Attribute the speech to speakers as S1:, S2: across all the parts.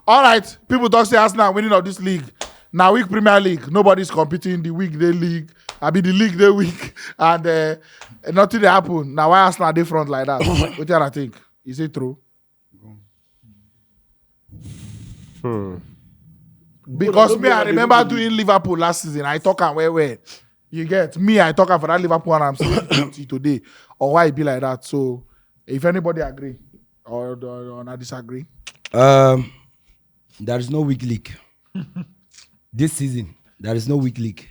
S1: All right, people talk say Arsenal winning of this league. Now week Premier League, nobody's competing. The weekday league, the league day week, and nothing dey happen. Now why Arsenal dey front like that? What do you think? Is it true? Because me, I remember doing Liverpool last season. I talk and where you get me. I talk for that Liverpool, and I'm saying today, or why it be like that. So, if anybody agree or not disagree,
S2: there is no weak league this season. There is no weak league.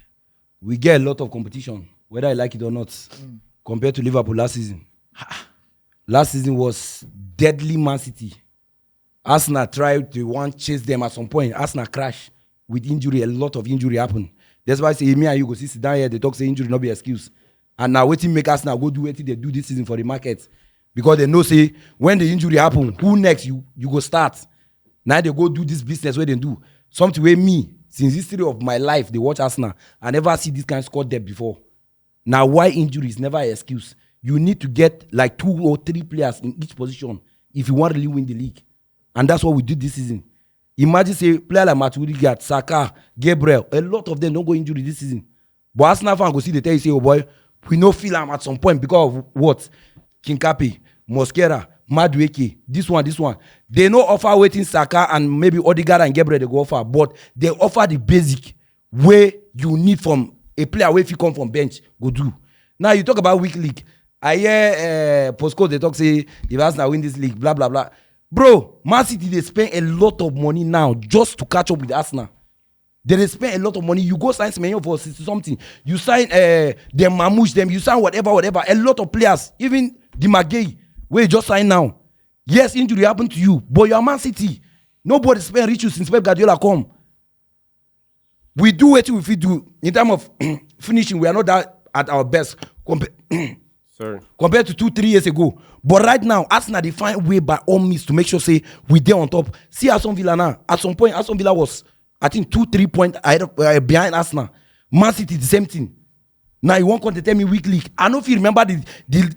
S2: We get a lot of competition, whether I like it or not, compared to Liverpool last season. Last season was deadly Man City. Arsenal tried to chase them at some point. Arsenal crashed with injury. A lot of injury happened. That's why I say, me and you go sit down here, they talk, say injury not be excuse. And now waiting make Arsenal go do what they do this season for the market. Because they know, say, when the injury happen, who next? You go start. Now they go do this business where they do. Something where me, since history of my life, they watch Arsenal. I never see this kind of squad depth before. Now, why injury is never an excuse. You need to get like 2 or 3 players in each position if you want to really win the league. And that's what we did this season. Imagine, say, player like Matuidi, Saka, Gabriel, a lot of them don't go injury this season. But Arsenal fan go see, they tell you, say, oh boy, we no feel him at some point because of what? Kinkapi, Mosquera, Madueke, this one. They no offer waiting Saka and maybe Odegaard and Gabriel they go offer, but they offer the basic way you need from a player where if you come from bench, go do. Now you talk about weak league. I hear postcode they talk say if Arsenal win this league, blah blah blah. Bro, Man City they spend a lot of money now just to catch up with Arsenal. They spend a lot of money. You go sign Semenyo for 60 something. You sign them Mamouche, them. You sign whatever. A lot of players, even the Magay, where you just sign now. Yes, injury happened to you, but you are Man City. Nobody spend riches since Pep Guardiola come. We do what we do in terms of finishing. We are not that at our best compared to 2-3 years ago. But right now, Arsenal they find way by all means to make sure say we there on top. See Aston Villa now. At some point, Aston Villa was I think 2-3 points behind Arsenal. Man City the same thing. Now you won't come to tell me week league. I don't know if you remember the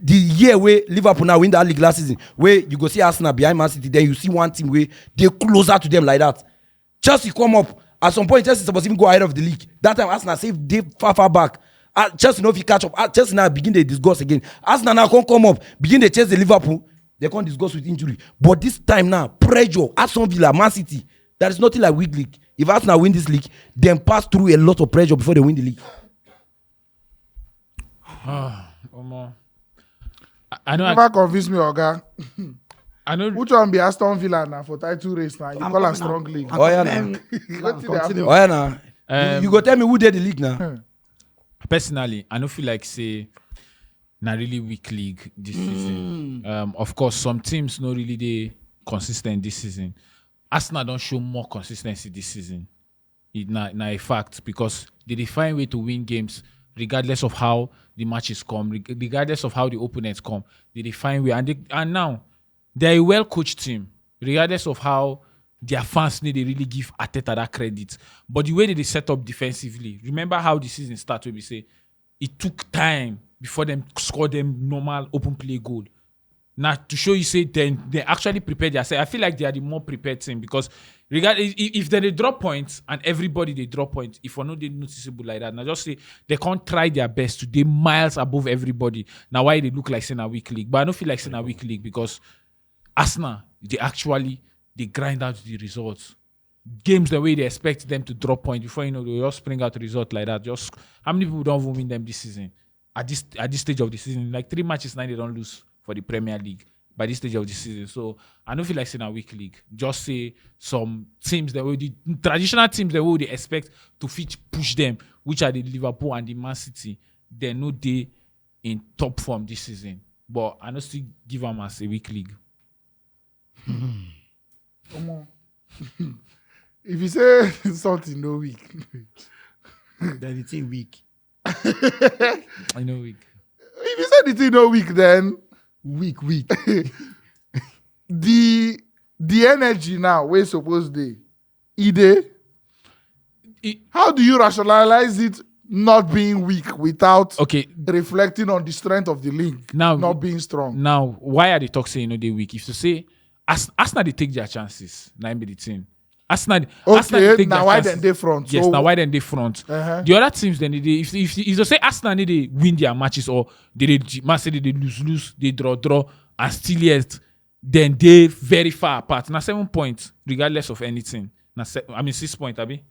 S2: year where Liverpool now win that league last season, where you go see Arsenal behind Man City, then you see one team where they closer to them like that. Chelsea come up at some point. Chelsea supposed to even go ahead of the league. That time Arsenal saved they far back. Chelsea know if you catch up. Chelsea now begin to discuss again. Arsenal now can't come up, begin to chase the Liverpool. They can't discuss with injury. But this time now, pressure, Aston Villa, Man City, there is nothing like weak league. If Arsenal win this league, then pass through a lot of pressure before they win the league.
S1: I know. Never convince me, Oga. I know. Which one be Aston Villa now for title race now? You call a strong league.
S2: Oh yeah, now. You go tell me who did the league now.
S3: Personally, I don't feel like say not really weak league this season. Of course, some teams not really they consistent this season. Arsenal don't show more consistency this season. It's not a fact because they define way to win games regardless of how the matches come, regardless of how the opponents come. They define way, and now they're a well-coached team, regardless of how their fans need to really give Arteta that credit. But the way that they set up defensively, remember how the season started, we say it took time before them score them normal open play goal. Now to show you say then they actually prepared themselves. I feel like they are the more prepared team because if they drop points and everybody they drop points, if we're not they noticeable like that, now just say they can't try their best to be miles above everybody. Now why they look like saying a weak league? But I don't feel like saying a weak league because Arsenal, they grind out the results. Games the way they expect them to drop points before they just spring out the result like that. Just how many people don't win them this season? At this stage of the season, like 3 matches now they don't lose for the Premier League by this stage of the season. So I don't feel like saying a weak league. Just say some teams that the traditional teams that they expect to push them, which are the Liverpool and the Man City. They're not they in top form this season. But I don't still give them as a weak league.
S1: Come on. If you say something no weak,
S4: then it's weak.
S3: I know weak.
S1: If you say the thing no weak, then
S4: weak.
S1: the energy now we're supposed to how do you rationalize it not being weak without reflecting on the strength of the league now not being strong?
S3: Now, why are they talking saying they're weak? If to say Arsenal they take their chances, now be the team. Arsenal
S1: Okay,
S3: take
S1: now
S3: their
S1: why
S3: chances.
S1: then they front?
S3: Yes,
S1: So-
S3: now why then they front?
S1: Uh-huh.
S3: The other teams then if they say Arsenal need they win their matches or they Man City they lose, they draw, and still yet, then they very far apart. Now 7 points, regardless of anything. Now 6 points, Abi.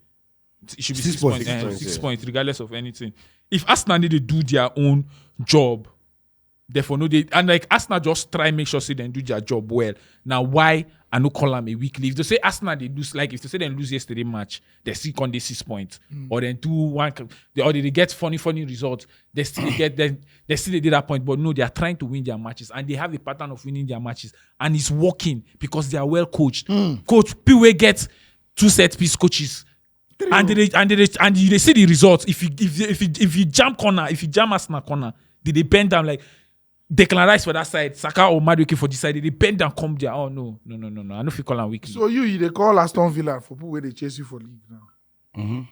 S3: It should be 6 points. 6 points, regardless of anything. If Arsenal need to do their own job, therefore no they and like Arsenal just try make sure say they do their job well. Now why I no call them a weekly? If they say Arsenal they lose, like if they say they lose yesterday match, they still on the 6 points, or then do one, or they get funny results. They still they still did that point, but no, they are trying to win their matches, and they have the pattern of winning their matches, and it's working because they are well coached. Coach P gets 2 set piece coaches. And they see the results. If you jam corner, if you jam Arsenal corner, they bend down like Declan Rice for that side, Saka or Madueke for this side. They bend down, come there. Oh no. I don't feel call them weekly.
S1: So they call Aston Villa for people where they chase you for league now.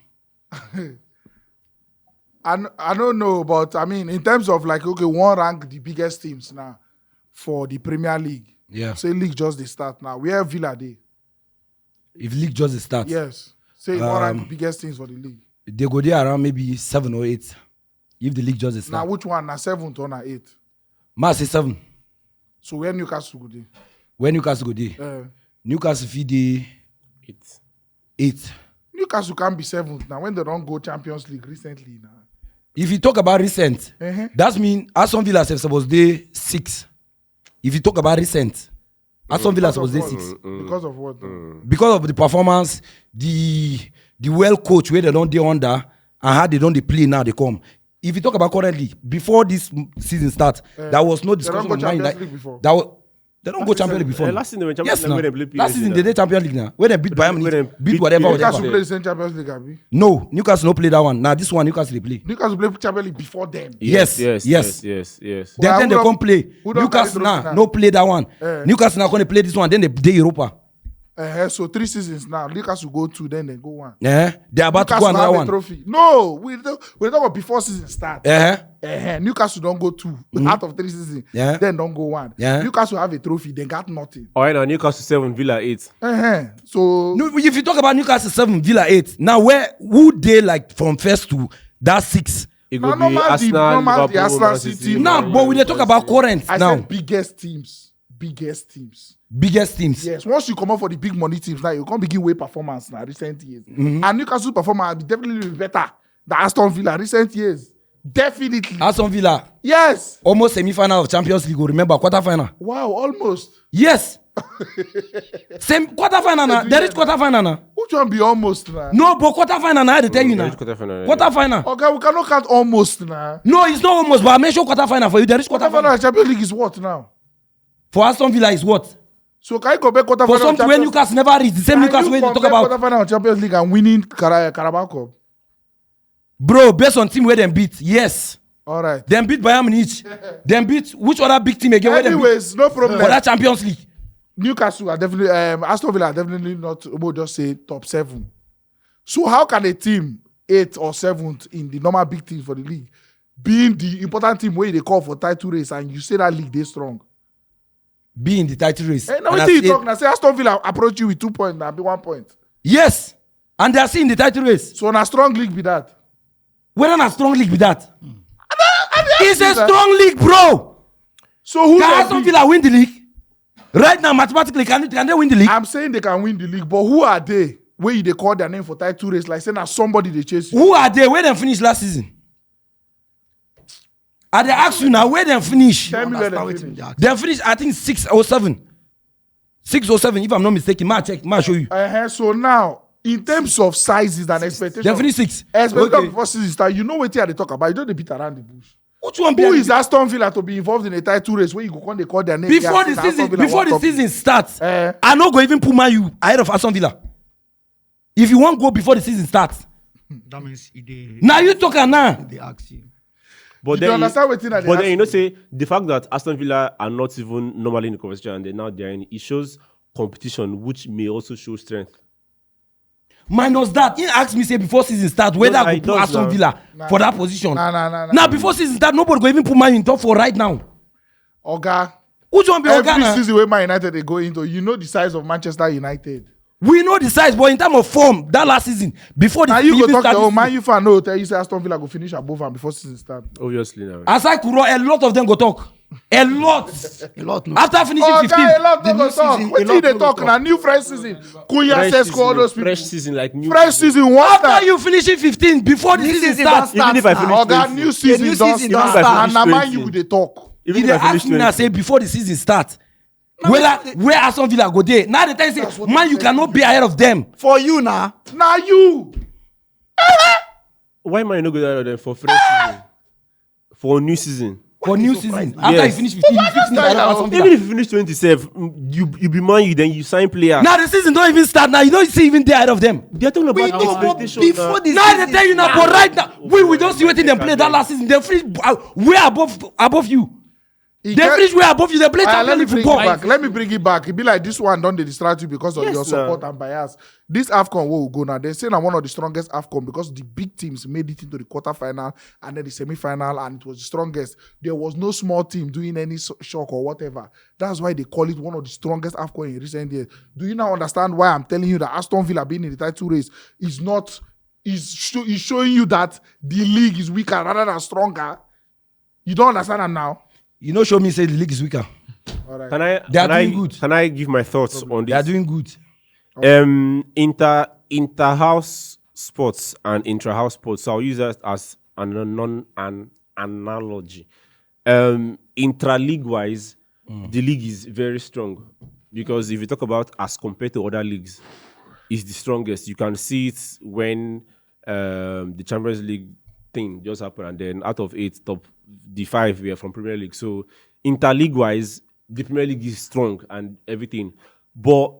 S1: I don't know, but I mean, in terms of like, okay, one rank the biggest teams now for the Premier League.
S2: Yeah.
S1: Say league just the start now. Where Villa they?
S2: If league just starts,
S1: Yes. Say one rank the biggest teams for the league.
S2: they go there around maybe 7 or 8. If the league just
S1: Now
S2: starts,
S1: which one? Now 7th or now 8th?
S2: Man say 7.
S1: So where Newcastle go there?
S2: Where Newcastle go there? Newcastle feed the 8.
S1: Newcastle can be 7th now when they don't go Champions League recently now.
S2: If you talk about recent, that means Aston Villa is supposed to be 6. If you talk about recent, Aston Villa is supposed to be 6.
S1: Because of what? Though?
S2: Because of the performance, the well coach where they don't dey under and how they don't dey play now they come. If you talk about currently, before this season start, there was no discussion
S1: go
S2: of mind.
S1: Champions League before.
S2: They don't go Champions League before.
S5: Last season they went
S2: Yes,
S5: Champions
S2: now.
S5: League when they play
S2: Last
S5: PSG
S2: season
S5: now.
S2: they did Champions League now. When they beat Bayern
S5: When they
S2: Munich, beat
S5: beat
S2: whatever.
S1: Newcastle
S2: whatever.
S1: play the same Champions League, Abi?
S2: No, Newcastle no play that one. Now this one Newcastle they play.
S1: Newcastle play Champions League before them.
S2: Yes.
S1: Well,
S2: Then they
S1: who
S2: come play.
S1: who don't
S2: Newcastle
S1: carry trophy
S2: now
S1: now?
S2: no play that one. Newcastle now gonna play this one. Then they Europa.
S1: So 3 seasons now. Newcastle go 2, then they go 1.
S2: They are about to go
S1: Newcastle
S2: another
S1: have a
S2: one.
S1: trophy. No, we talk about before season start. Newcastle don't go 2 out of 3 seasons. Then don't go 1. Newcastle have a trophy. They got nothing.
S5: All right, now Newcastle 7, Villa 8.
S1: So
S2: No, if you talk about Newcastle 7, Villa 8, now who they like from first to that 6?
S5: It
S1: Now,
S5: could be
S1: normal the
S5: Arsenal,
S1: Arsenal
S5: Liverpool,
S1: City.
S2: Now, but we dey talk about current
S1: I
S2: now.
S1: said biggest teams. Biggest teams.
S2: Biggest teams.
S1: Yes, once you come out for the big money teams now, you can't begin way performance now recent years. And Newcastle performance will definitely be better than Aston Villa recent years. Definitely.
S2: Aston Villa,
S1: Yes.
S2: almost semi-final of Champions League. Remember quarter-final?
S1: Wow, almost.
S2: Yes. Same quarter-final now. There is quarter-final now.
S1: Which one be almost now?
S2: No, but quarter-final now. I had to tell you now. Quarter-final.
S1: Okay, we cannot count almost now.
S2: No, it's not almost, but I mentioned quarter-final for you. There is
S1: Quarterfinal
S2: quarter-final.
S1: of Champions League is what now?
S2: For Aston Villa is what?
S1: So can you compare quarterfinal
S2: For
S1: of
S2: something when
S1: Champions
S2: Newcastle never reach the same Newcastle when they talk about.
S1: quarterfinal of Champions League and winning Carabao Cup?
S2: Bro, based on team where them beat, yes.
S1: All right.
S2: Them beat Bayern Munich. Them beat which other big team again? Where them beat
S1: Anyways, no problem.
S2: for that Champions League?
S1: Newcastle are definitely, Aston Villa are definitely not, we'll just say top 7. So how can a team 8th or 7th in the normal big teams for the league, being the important team where they call for title race and you say that league they strong?
S2: Be in the title race.
S1: Now
S2: And
S1: what
S2: I
S1: you
S2: say-
S1: talk now? Say Aston Villa approach you with 2 points now, be 1 point.
S2: Yes. And they are still in the title race.
S1: So na strong league be that.
S2: Whether not strong league be that? It's a
S1: that.
S2: strong league, bro.
S1: So who
S2: Can
S1: they
S2: Aston
S1: beat?
S2: Villa win the league? Right now, mathematically, can they win the league?
S1: I'm saying they can win the league, but who are they? Where they call their name for title race, like saying that somebody they chase you.
S2: Who are they? Where they finish last season? I they ask you now, where they finish?
S1: Tell me where
S4: Understand
S1: they
S4: wetin
S1: finish.
S4: dey ask.
S2: They finish, I think 6 or 7. 6 or 7, if I'm not mistaken. Ma check, ma show you.
S1: So now, in terms of sizes and expectations,
S2: They finish 6.
S1: expectation
S2: Okay.
S1: before season start, you know what they talk about. You don't dey beat around the bush.
S2: Which one be
S1: Who is Aston Villa to be involved in a title race where you go come they call their name?
S2: before
S1: Yeah,
S2: the
S1: Aston
S2: season?
S1: Villa
S2: Before
S1: World
S2: the
S1: Cup.
S2: season starts,
S1: Eh.
S2: I no go even put Man U ahead of Aston Villa. If you want go before the season starts,
S4: That means they
S2: now you talking now.
S4: they ask you.
S5: But
S1: You
S5: then,
S1: understand wetin I dey
S5: but then
S1: ask
S5: you know,
S1: you?
S5: say the fact that Aston Villa are not even normally in the conversation and they're now there, in it shows competition, which may also show strength.
S2: Minus that, he asked me say before season start whether I
S5: it
S2: go put
S5: does
S2: Aston
S5: now.
S2: Villa for that position.
S1: Nah.
S2: Now before season start, nobody go even put Man U in top 4 right now.
S1: Oga,
S2: Which one be
S1: every
S2: Organa?
S1: season where Man United they go into, you know the size of Manchester United.
S2: We know the size, but in terms of form, that last season, before the
S1: Now you go
S2: even
S1: talk
S2: start
S1: to
S2: this
S1: Man U fan, no, tell you say Aston Villa go finish above and before season start.
S5: Obviously now.
S2: aside Kuro, a lot of them go talk. A lot.
S4: A lot. No.
S2: After finishing
S1: Oh,
S2: 15.
S1: guy, a lot
S4: The
S1: no go
S4: new
S1: talk.
S4: season,
S1: What
S4: a
S1: did
S4: lot
S1: they
S4: no go
S1: talk
S4: talk.
S1: now? New fresh season. Kuya says all those people.
S5: fresh season, like new
S1: Fresh season, one
S2: After
S1: time.
S2: you finishing 15, before the
S4: New
S2: season
S4: season
S2: starts,
S4: don't
S5: Even if I
S4: start
S5: finish
S1: Oh, God,
S5: 20.
S1: new season
S4: new
S1: don't
S4: season
S1: start.
S4: don't start.
S1: And now Man
S5: 20.
S1: U they talk.
S5: Even
S2: if
S5: if
S2: they
S5: I finish
S2: ask me now,
S5: 20.
S2: say before the season starts,
S4: Now,
S2: where Aston Villa go there? Now the time say, man, you cannot be ahead of them.
S4: For you now.
S1: Now you.
S5: Why am I not going out of them for fresh season? For new season.
S2: For new season, after
S5: Yes.
S2: you finish 15, you 15 ahead of Aston
S5: Even
S2: Villa.
S5: if you finish 27, you be Man U, then you sign players.
S2: Now the season don't even start. Now you don't see even there ahead of them.
S5: They're talking about
S4: We know, but
S5: expectation
S4: before the
S2: Now
S4: season
S2: they tell you now, but right now we don't see what them play that last season. They finish way above you. They finish way above you. They play
S1: Let
S2: Champions
S1: me
S2: League
S1: bring it
S2: football.
S1: back. Let me bring it back. It be like this one don't they distract you because of
S5: Yes,
S1: your support
S5: now.
S1: and bias. This AFCON will go now. They say I'm one of the strongest AFCON because the big teams made it into the quarterfinal and then the semi-final and it was the strongest. There was no small team doing any shock or whatever. That's why they call it one of the strongest AFCON in recent years. Do you now understand why I'm telling you that Aston Villa being in the title race is not is showing you that the league is weaker rather than stronger? You don't understand that now?
S2: You know, show me say the league is weaker.
S1: All right.
S5: Can I?
S2: They are
S5: can I-
S2: doing good.
S5: Can I give my thoughts on
S2: They are
S5: this?
S2: doing good.
S5: Inter-house sports and intra-house sports. So I'll use that as an analogy. Intra-league wise, the league is very strong because if you talk about as compared to other leagues, it's the strongest. You can see it when the Champions League thing just happened, and then out of 8, the 5 were from Premier League. So inter-league wise, the Premier League is strong and everything, but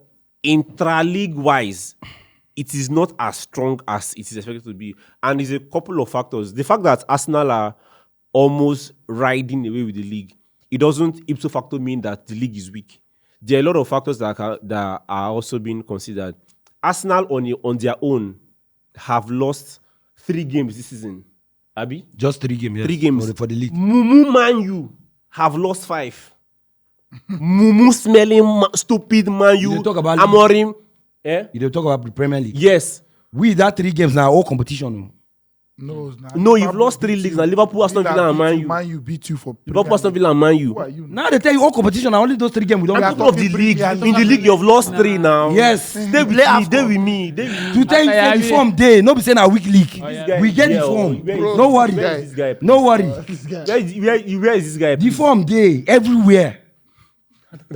S5: intra-league wise, it is not as strong as it is expected to be, and there's a couple of factors. The fact that Arsenal are almost riding away with the league, it doesn't ipso facto mean that the league is weak. There are a lot of factors that are also being considered. Arsenal on their own have lost 3 games this season. Abi?
S2: Just 3 games. Yes,
S5: 3 games.
S2: for the league.
S5: Mumu Man U have lost 5. Mumu smelling stupid Man U.
S2: You talk about league.
S5: Amorim. Eh?
S2: You dey talk about the Premier League.
S5: Yes.
S2: We that 3 games now all competition.
S1: No, it's not.
S5: No, you've
S1: Liverpool
S5: lost 3
S1: beat
S5: leagues
S1: you.
S5: now. Liverpool, Aston Villa, and Man U.
S1: Man U beat you for
S5: Liverpool, Aston Villa, and Man
S1: Who are
S5: U.
S1: you?
S2: Now they tell you all competition. Now only those 3 games we don't
S1: Yeah,
S2: do.
S5: Talking of the league. In the league, you've lost 3 now.
S2: Yes.
S5: Stay with me. Stay with me. Stay with me.
S2: To tell you say the form day, no be saying a weak league.
S5: guy
S2: We get
S5: is
S2: the
S5: here,
S2: form.
S5: where is-
S2: No worry.
S5: Where is this guy?
S2: No worry.
S5: Where is this guy?
S2: The form day everywhere.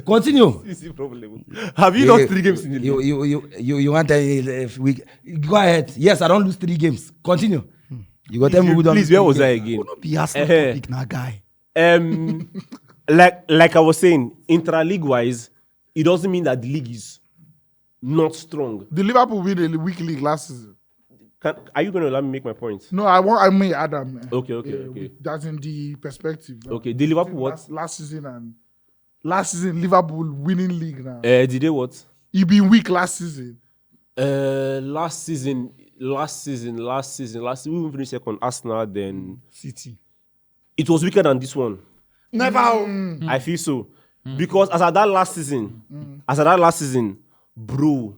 S2: Continue.
S5: This is the problem. Have you lost 3 games in the league?
S2: You want if we go ahead? Yes, I don't lose 3 games. Continue. You got tell me who don't.
S5: Please,
S2: lose
S5: where
S2: 3
S5: was I
S2: games.
S5: again?
S4: No be Arsenal topic now, guy.
S5: Like I was saying, intra-league wise, it doesn't mean that the league is not strong.
S1: The Liverpool win the weak league last season.
S5: Are you going to let me make my point?
S1: No, I mean Adam.
S5: Okay.
S1: That's in the perspective. now.
S5: Okay, the Liverpool what?
S1: Last season Liverpool winning league now.
S5: Did they what?
S1: He been weak last season.
S5: Last season, we even finished second. Arsenal, then
S4: City.
S5: it was weaker than this one.
S4: Never.
S5: I feel so because as at that last season, bro,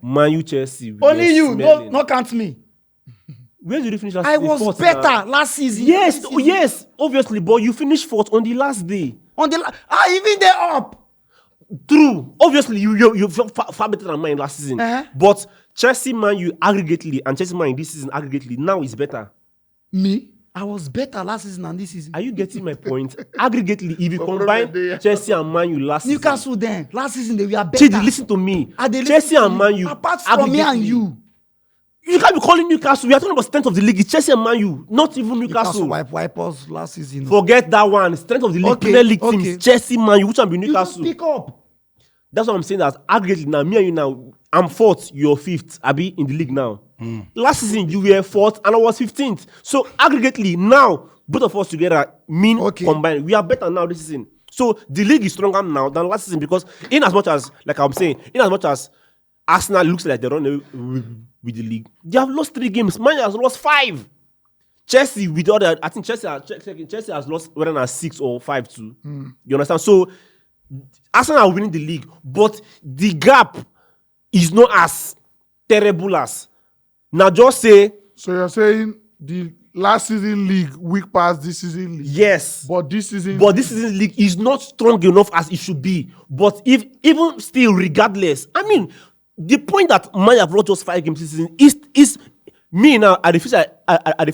S5: Man U, Chelsea. we
S4: Only
S5: were
S4: you.
S5: smelling.
S4: No count me.
S5: Where did you finish last
S4: I
S5: season?
S4: was
S5: Fourth
S4: better
S5: now.
S4: last season.
S5: Yes,
S4: This season.
S5: yes, obviously, but you finished 4th on the last day.
S4: On the even they up.
S5: True. Obviously, you far better than mine last season. But Chelsea, Man U aggregately and Chelsea, Man U this season aggregately now is better.
S4: Me, I was better last season than this season.
S5: Are you getting my point? Aggregately, if you combine Chelsea and Man U last season.
S4: Newcastle then last season they were better.
S5: Chidi, listen to me.
S4: I dey
S5: Chelsea
S4: listen to
S5: and
S4: you.
S5: Man U.
S4: Apart from me and
S5: aggregately-
S4: you.
S5: You can't be calling Newcastle. We are talking about strength of the league. It's Chelsea and Man U, not even
S4: Newcastle
S5: Newcastle.
S4: wipe us last season.
S5: Forget that one. Strength of the league.
S4: Okay,
S5: Premier League
S4: okay.
S5: teams. Chelsea, Man U. Which one be
S4: you don't
S5: Newcastle?
S4: pick up.
S5: That's what I'm saying. That aggregately now, me and you now, I'm 4th, you're 5th. Abi in the league now. Last season you were 4th and I was 15th. So aggregately now, both of us together mean
S4: Okay.
S5: combined. We are better now this season. So the league is stronger now than last season because in as much as, like I'm saying, in as much as Arsenal looks like they run away with the league, they have lost 3 games. Man U has lost 5. Chelsea with other, I think Chelsea has lost whether or 6 or 5 too. You understand? So Arsenal are winning the league, but the gap is not as terrible as. Now just say
S1: So you're saying the last season league weak past this season league.
S5: yes.
S1: But this season.
S5: But this season's league is not strong enough as it should be. But if even still, regardless, I mean, the point that Man have lost just 5 games this season is me now. I feel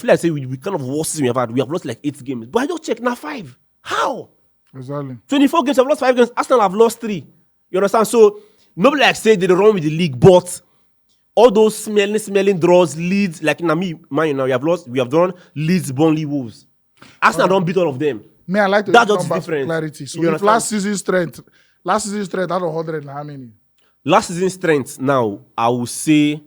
S5: like say we kind of worst season we have had. We have lost like 8 games, but I just check now 5. How?
S1: Exactly.
S5: 24 games, I've lost 5 games. Arsenal have lost 3. You understand? So nobody like say they run with the league, but all those smelling draws, Leeds, like in me, man, you know, we have done Leeds, Burnley, Wolves. Arsenal don't beat all of them.
S1: Me, I like to
S5: That's
S1: use
S5: just
S1: numbers for
S5: different.
S1: clarity. So
S5: You
S1: if
S5: understand?
S1: last season's strength out of 100 and how many?
S5: Last season's strength now, I will say,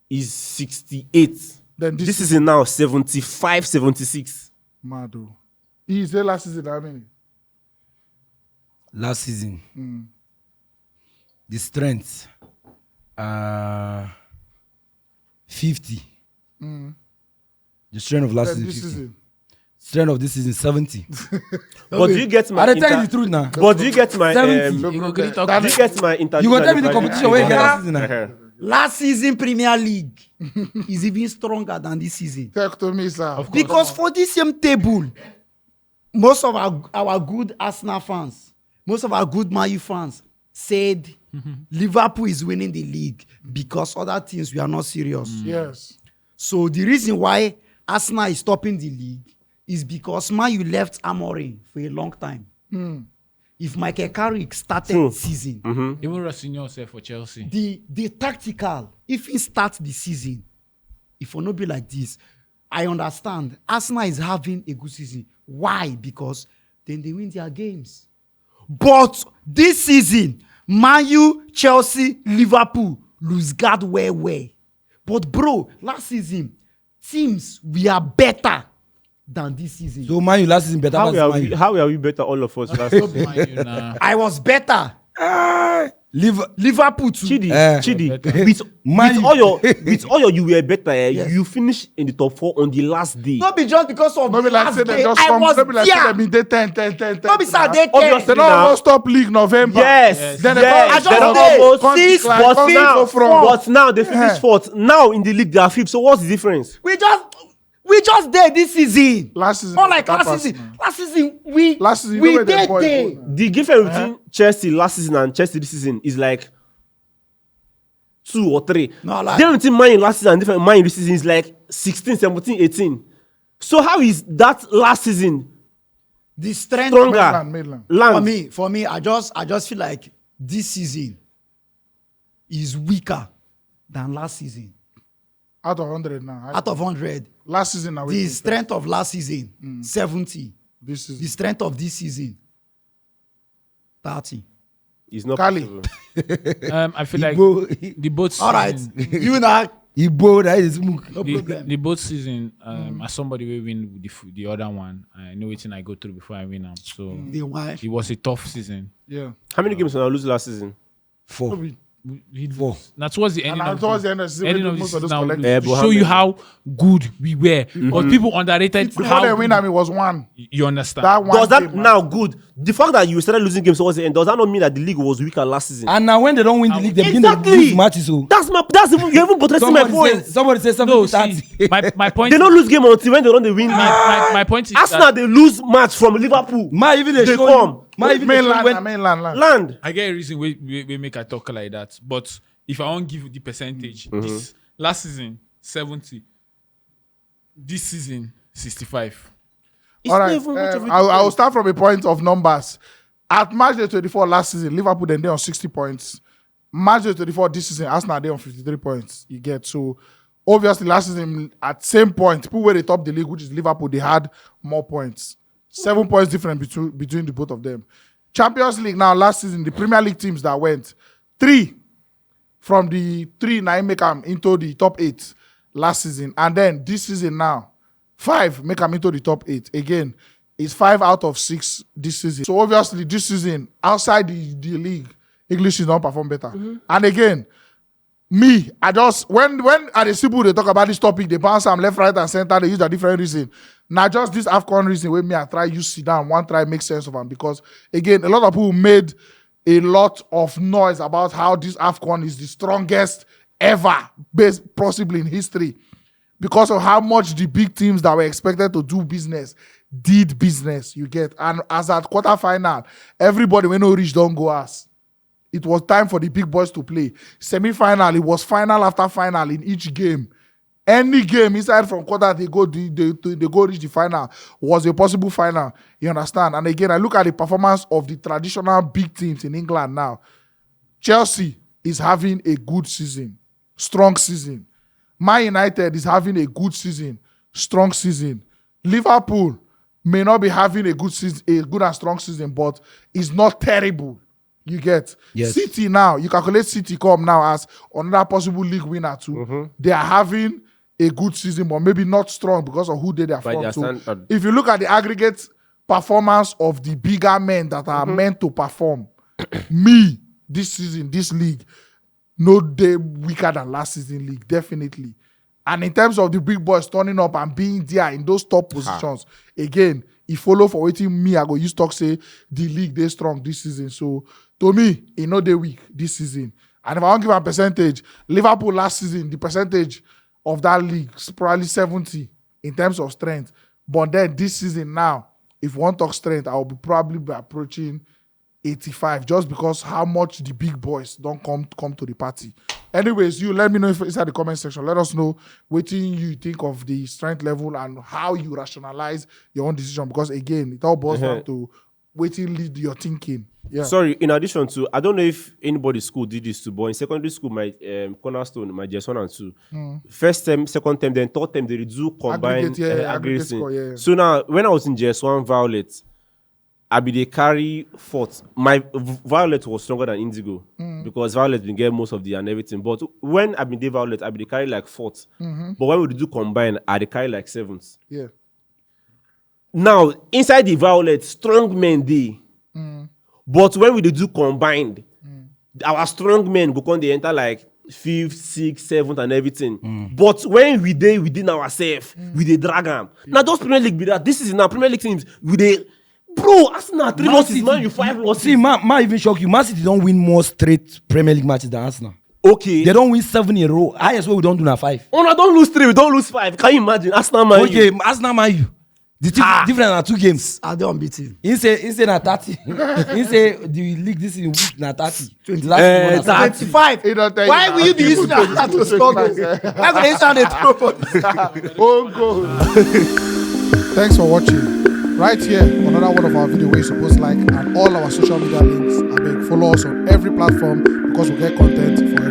S5: is 68.
S1: Then
S5: This season now, 75, 76.
S1: Mad. Oh. He said last season how many?
S2: Last season, the strength, 50. The strength of last
S1: Then
S2: season,
S1: this
S2: 50.
S1: season.
S2: Strength of this season, 70.
S5: But do you get my
S2: I tell you the truth now.
S5: But do you get my
S2: 70.
S3: You go gree talk
S5: do you get my interview?
S2: You gonna tell me the competition where you get last season now?
S4: Last season Premier League is even stronger than this season.
S1: Talk to me, sir.
S4: Because for this same table, most of our good Arsenal fans, most of our good Man U fans said Liverpool is winning the league because other teams we are not serious.
S1: Yes.
S4: So the reason why Arsenal is topping the league is because Man U left Amorim for a long time. If Michael Carrick started the season,
S3: Even Rosinho said for Chelsea.
S4: the tactical, if he starts the season, if it not be like this, I understand. Arsenal is having a good season. Why? Because then they win their games. But this season, Man U, Chelsea, Liverpool lose guard where. But bro, last season, teams we are better than this season.
S2: So Man U last season better than Man U.
S5: How are we better, all of us? Last season?
S3: Man U now.
S4: I was better. Liverpool too.
S5: Chidi, with all your you were better.
S4: Yes.
S5: You finished in the top 4 on the last day.
S4: Not be just because of
S1: Maybe like
S4: last
S1: say they
S4: game.
S1: just
S4: I
S1: come.
S4: was
S1: Maybe like say
S4: there.
S1: them in day 10.
S4: Not be sad. They
S5: Obviously,
S1: They don't
S5: now.
S1: almost stop league November.
S5: Yes,
S1: Then they
S5: yes.
S1: come-
S5: They don't
S4: They
S5: almost
S1: come
S4: six,
S1: decline,
S5: but
S1: come
S5: now,
S1: go from.
S5: but now they finished 4th. Now in the league they are 5th. So what's the difference?
S4: We just did this season.
S1: Last season,
S4: Unlike
S1: that
S4: last
S1: person,
S4: season. Last season we
S1: you know where
S4: did
S1: the boy
S4: there.
S1: go.
S5: The difference between Chelsea last season and Chelsea this season is like 2 or 3.
S4: No, like-
S5: The difference between Man U last season and different Man U this season is like 16, 17, 18. So how is that last season
S4: The strength
S5: stronger?
S1: Midland.
S5: Land.
S4: for me, I just feel like this season is weaker than last season.
S1: Out of 100 now.
S4: Out of 100,
S1: Last season now.
S4: the strength of last season 70.
S1: This is
S4: The strength of this season 30.
S5: It's not
S1: Cali.
S5: possible.
S3: I feel like
S2: Igbo,
S3: the both season,
S4: All right, you now.
S2: Igbo, that is smoke.
S4: No problem.
S3: the both season, as somebody will win the other one, I know what I go through before I win them. So
S4: The why?
S3: it was a tough season.
S1: yeah.
S5: How many games did I lose last season?
S2: 4.
S3: Four. Now towards the end
S1: And
S3: of
S1: towards the end of the season,
S3: ending
S1: we
S3: of
S1: did
S3: the
S1: most of
S3: season
S1: those
S3: now,
S1: collections.
S3: to
S5: but how
S3: show you
S5: many?
S3: how good we were. But people underrated
S1: Before
S3: how
S1: they win,
S3: good-
S1: I mean, was one.
S3: you understand.
S1: That one.
S5: Does that
S1: game,
S5: now good? The fact that you started losing games towards the end, does that not mean that the league was weaker last season?
S2: And now when they don't win the league, they begin to
S5: Exactly.
S2: lose matches. So
S5: That's even you're even buttressing my point.
S2: somebody says
S3: no,
S2: something.
S3: see, my point.
S5: They don't lose game until when they don't they win league.
S3: my point is
S5: Arsenal
S3: that
S5: they lose match from Liverpool.
S2: Ma even they
S5: They
S2: show
S5: come.
S2: you. Ma even they show you
S1: Mainland,
S2: when
S1: mainland.
S5: Land.
S3: I get a reason we make a talk like that. But if I won't give you the percentage, this last season 70, this season 65.
S5: It's
S1: All
S5: not
S1: right.
S5: even much of a
S1: I will
S5: difference.
S1: start from a point of numbers. At March the 24 last season, Liverpool then they on 60 points. March the 24 this season, Arsenal they on 53 points. You get so obviously last season at same point, people where they top the league, which is Liverpool, they had more points. 7 points different between the both of them. Champions League now last season, the Premier League teams that went 3 from the 3 now make them into the top 8 last season, and then this season now 5 make them into the top 8 again. It's 5 out of 6 this season. So obviously this season outside the league, English is not perform better. And again, me, I just when at the people they talk about this topic, they bounce them left, right, and center. They use a different reason. Now just this AFCON reason where me I try use sit down, one try make sense of them because again a lot of people made a lot of noise about how this AFCON is the strongest ever, possibly in history, because of how much the big teams that were expected to do business did business, you get. And as at quarterfinal, everybody when no reach don't go ass. It was time for the big boys to play. Semi-final, it was final after final in each game. Any game inside from quarter they go reach the final was a possible final. You understand? And again, I look at the performance of the traditional big teams in England now. Chelsea is having a good season, strong season. Man United is having a good season, strong season. Liverpool may not be having a good season, a good and strong season, but it's not terrible. You get.
S2: Yes.
S1: City now, you calculate City come now as another possible league winner too. They are having a good season, but maybe not strong because of who they are from. So if you look at the aggregate performance of the bigger men that are meant to perform, this season, this league, no day weaker than last season league, definitely. And in terms of the big boys turning up and being there in those top positions, again, it follow for waiting me. I go use talk say the league they strong this season. So to me, it no day weak this season. And if I want to give a percentage, Liverpool last season, the percentage of that league is probably 70 in terms of strength. But then this season now, if you want to talk strength, I will probably be approaching 85 just because how much the big boys don't come to the party. Anyways, you let me know if inside the comment section. Let us know what you think of the strength level and how you rationalize your own decision. Because again, it all boils down to waiting lead your thinking. Yeah.
S5: Sorry, in addition to, I don't know if anybody's school did this too, but in secondary school, my cornerstone, my JS1 and 2, first term, second term, then third term, they do combine aggregate score. Yeah. So now, when I was in JS1 Violet, I be they carry fourth. My Violet was stronger than Indigo because Violet been get most of the and everything. But when I been the Violet, I be they carry like fourth. But when we do combine, I they carry like seventh.
S1: Yeah.
S5: Now inside the Violet, strong men they. But when we do combined, our strong men go come they enter like 5th, 6th, 7th and everything. But when we dey within ourselves, we dey drag them. Now those Premier League be that. This is now Premier League teams. We dey. Bro, Arsenal 3 losses, Man U 5 losses.
S2: See, man even shock you. Man City don't win more straight Premier League matches than Arsenal.
S5: Okay.
S2: They don't win 7 in a row. Highest way we don't do now 5.
S5: Oh, no, don't lose 3. We don't lose 5. Can you imagine? Arsenal, Man U.
S2: Okay, Arsenal, Man U. The different are 2 games.
S4: Are they unbeaten?
S2: He say na 30. He say the league this is week na 30.
S4: 25. Why will you be using that to struggle? Why would they sound a throw for this?
S1: Oh, go. Thanks for watching. Right here, another one of our video where you're supposed to like, and all our social media links. I beg, follow us on every platform because we get content for